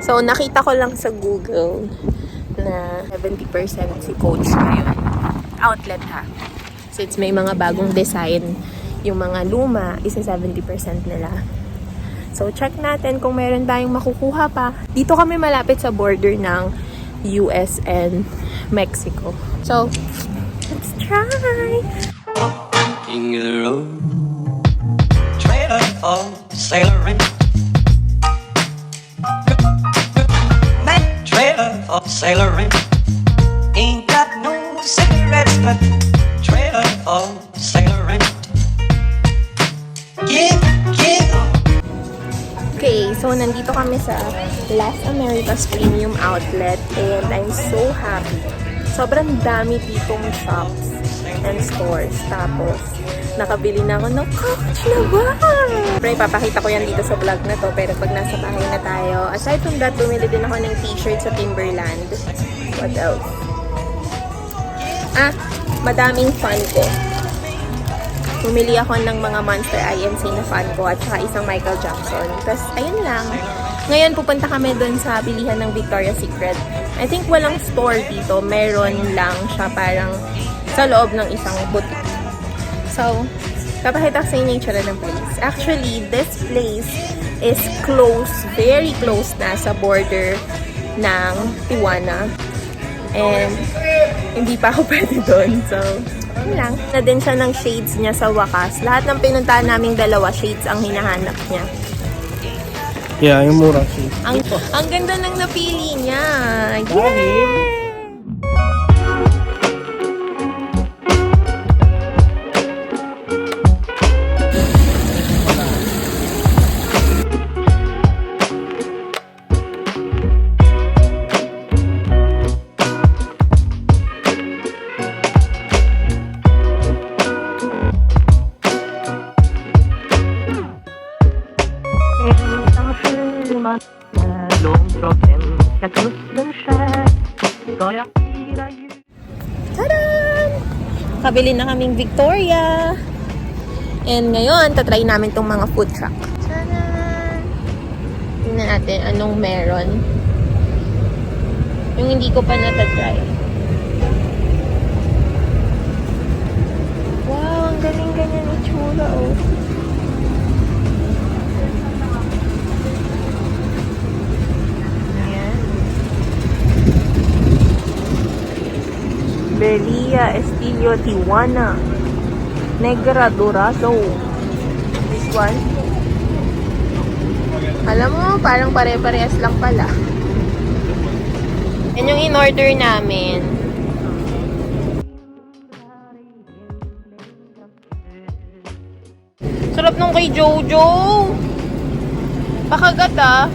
So, nakita ko lang sa Google na 70% si Coach ngayon. Outlet ha. Since may mga bagong design, yung mga luma, isa 70% nila. So, check natin kung meron tayong makukuha pa. Dito kami malapit sa border ng US and Mexico. So, let's try! In the road, trailer for sailoring. That trailer for sailoring. Ain't got no cigarettes, but trailer for sailoring. Give. Okay, so nandito kami sa Las Americas Premium Outlet and I'm so happy. Sobrang dami ditong shops and stores. Tapos, nakabili na ako ng Coach na ba? Siyempre, ipapakita ko yan dito sa vlog na to. Pero pag nasa bahay na tayo, aside from that, bumili din ako ng t-shirt sa Timberland. What else? Madaming fan ko. Bumili ako ng mga Monster INC na fan ko at saka isang Michael Jackson. Tapos, ayun lang. Ngayon, pupunta kami dun sa bilihan ng Victoria's Secret. I think walang store dito. Meron lang siya parang sa loob ng isang boutique. So, papakita ko sa inyo yung tsura ng place. Actually, this place is close, very close na sa border ng Tijuana. And, hindi pa ako pwede doon. So, yun lang. Na din siya ng shades niya sa wakas. Lahat ng pinuntahan naming dalawa, shades ang hinahanap niya. Yeah, yung mura shades. Ang ganda ng napili niya. Yay! Tadaan! Kabili na kaming Victoria. And ngayon, tatry namin tong mga food truck. Tadaan! Tingnan natin anong meron. Yung hindi ko pa natatry. Wow, ang galing-ganyan itsura, oh. Belia Estilo Tijuana Negra Dorado. This one. Alam mo, parang pare-parehas lang pala. Yan yung in-order namin. Sarap nung kay Jojo. Pakagat ah.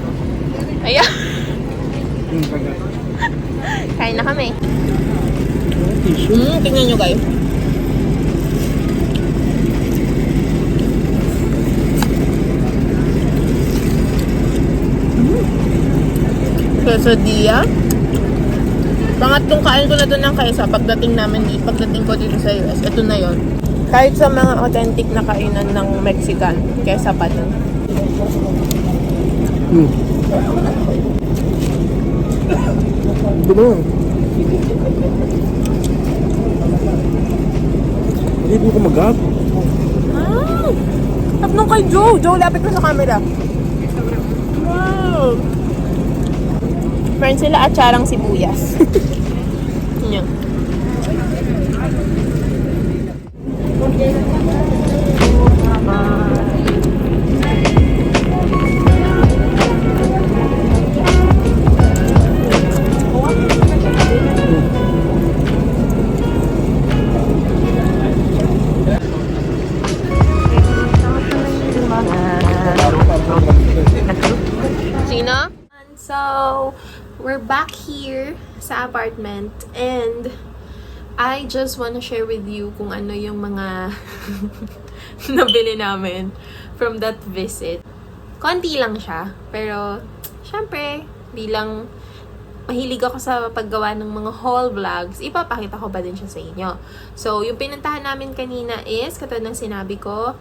Ayan. Kain na kami. Tingnan nyo guys. Quesadilla. Pangatlong kain ko na doon ng kaysa pagdating ko dito sa US. Ito na yon. Kahit sa mga authentic na kainan ng Mexican, kaysa pa din. Hindi mo kumagat. Tap nung kay Joe. Joe, lapit mo sa camera. Wow. Friends sila at charang sibuyas. Yun. Sino? So, we're back here sa apartment and I just wanna share with you kung ano yung mga nabili namin from that visit. Konti lang siya, pero syempre, bilang mahilig ako sa paggawa ng mga haul vlogs, ipapakita ko ba din siya sa inyo. So, yung pinuntahan namin kanina is, katulad ng sinabi ko,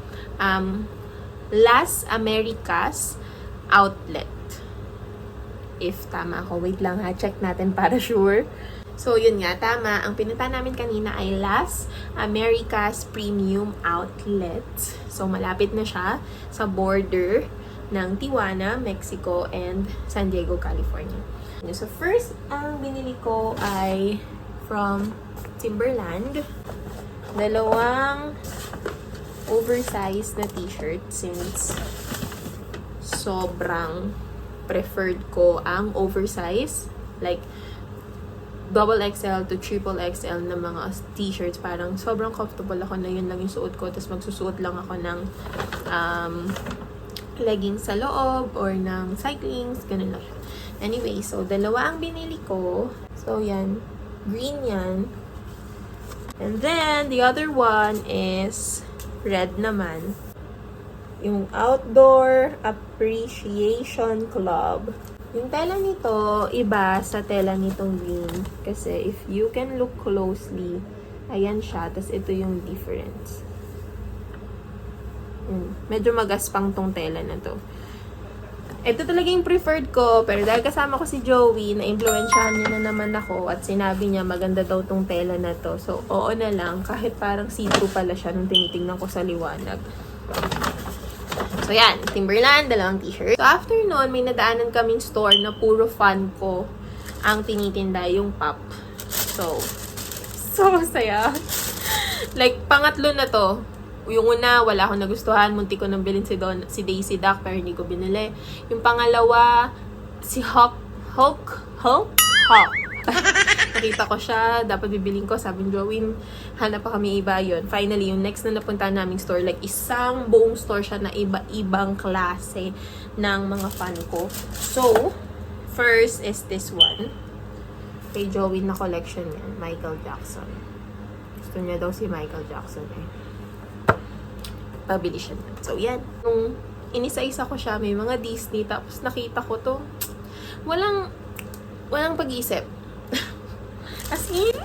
Las Americas Outlet. if tama ako. Wait lang ha, check natin para sure. So, yun nga, tama. Ang pinunta namin kanina ay Las Americas Premium Outlet. So, malapit na siya sa border ng Tijuana, Mexico, and San Diego, California. So, first, ang binili ko ay from Timberland. Dalawang oversized na t-shirt since sobrang preferred ko ang oversize. Like, double XL to triple XL na mga t-shirts. Parang sobrang comfortable ako na yun lang yung suot ko. Tapos magsusuot lang ako ng leggings sa loob or ng cyclings. Ganun lang. Anyway, so dalawa ang binili ko. So, yan. Green yan. And then, the other one is red naman. Yung Outdoor Appreciation Club. Yung tela nito, iba sa tela nitong green. Kasi if you can look closely, ayan siya. Tapos ito yung difference. Medyo magaspang tong tela na to. Ito talaga yung preferred ko. Pero dahil kasama ko si Joey, na-influensyahan niya na naman ako. At sinabi niya, maganda daw tong tela na to. So, oo na lang. Kahit parang see-through pala siya nung tinitingnan ko sa liwanag. So, yan. Timberland, dalawang t-shirt. So, after nun, may nadaanan kaming store na puro fan ko ang tinitinda, yung pop. So saya. Like, pangatlo na to. Yung una, wala akong nagustuhan. Munti ko nang bilhin si Daisy Duck, pero hindi ko binili. Yung pangalawa, si Hawk. Nakita ko siya, dapat bibilin ko. Sabi ni Joey, hanap pa kami iba yun. Finally, yung next na napunta naming store, like isang buong store siya na iba-ibang klase ng mga fan ko. So, first is this one. Kay Joey na collection yan, Michael Jackson. Gusto niya daw si Michael Jackson eh. Pabili siya. So, yan. Nung inisa-isa ko siya, may mga Disney, tapos nakita ko to. Walang pag-isip. As in,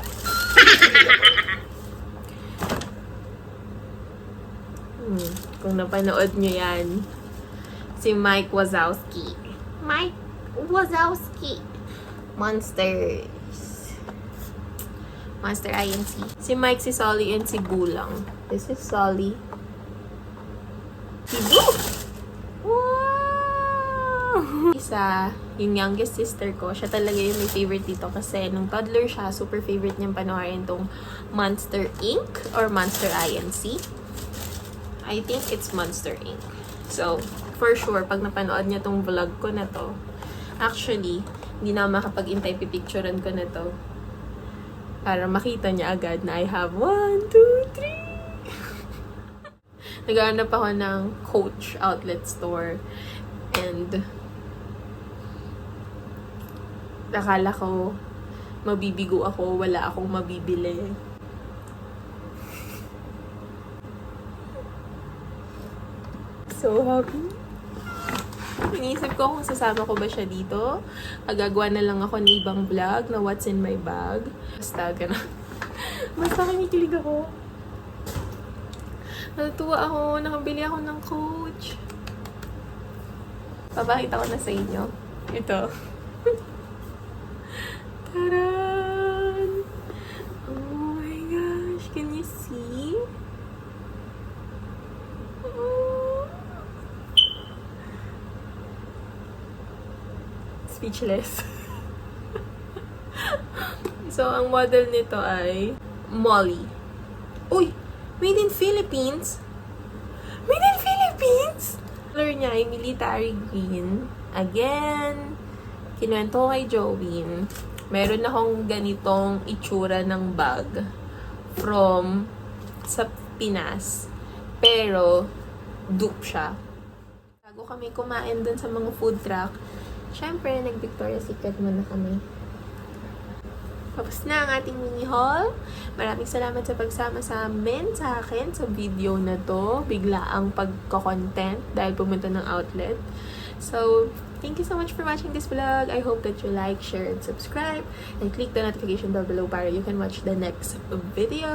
kung napanood nyo yan, si Mike Wazowski. Monster INC. Si Mike, si Sully, and si Gulang. This is Sully. Si Boo! Wow! Isa, yung youngest sister ko, siya talaga yung may favorite dito kasi nung toddler siya, super favorite niyang panoorin tong Monster Inc. or Monster INC. I think it's Monster Inc. So, for sure, pag napanood niya tong vlog ko na to, actually, hindi na makapag-intay, pipicturean ko na to para makita niya agad na I have 1, 2, 3. Naghahanap ako ng Coach outlet store and akala ko mabibigo ako, wala akong mabibili. So happy. Inisip ko kung sasama ko ba siya dito. Agagawa na lang ako ng ibang vlog na what's in my bag. Basta gano'n. Basta kinikilig ako. Natutuwa ako. Nakabili ako ng Coach. Papakita ko na sa inyo. Ito. Taran! Oh my gosh. Can you see? Speechless. So, ang model nito ay Molly. Uy! Made in Philippines? Made in Philippines? Color niya ay military green. Again, kinuwento ko kay Joey. Meron akong ganitong itsura ng bag from sa Pinas. Pero, dupe siya. Bago kami kumain dun sa mga food truck, syempre, nag-Victoria's Secret muna kami. Tapos na ang ating mini haul. Maraming salamat sa pagsama sa amin, sa akin, sa video na to. Bigla ang pagko-content dahil pumunta ng outlet. So, thank you so much for watching this vlog. I hope that you like, share, and subscribe. And click the notification bell below para you can watch the next video.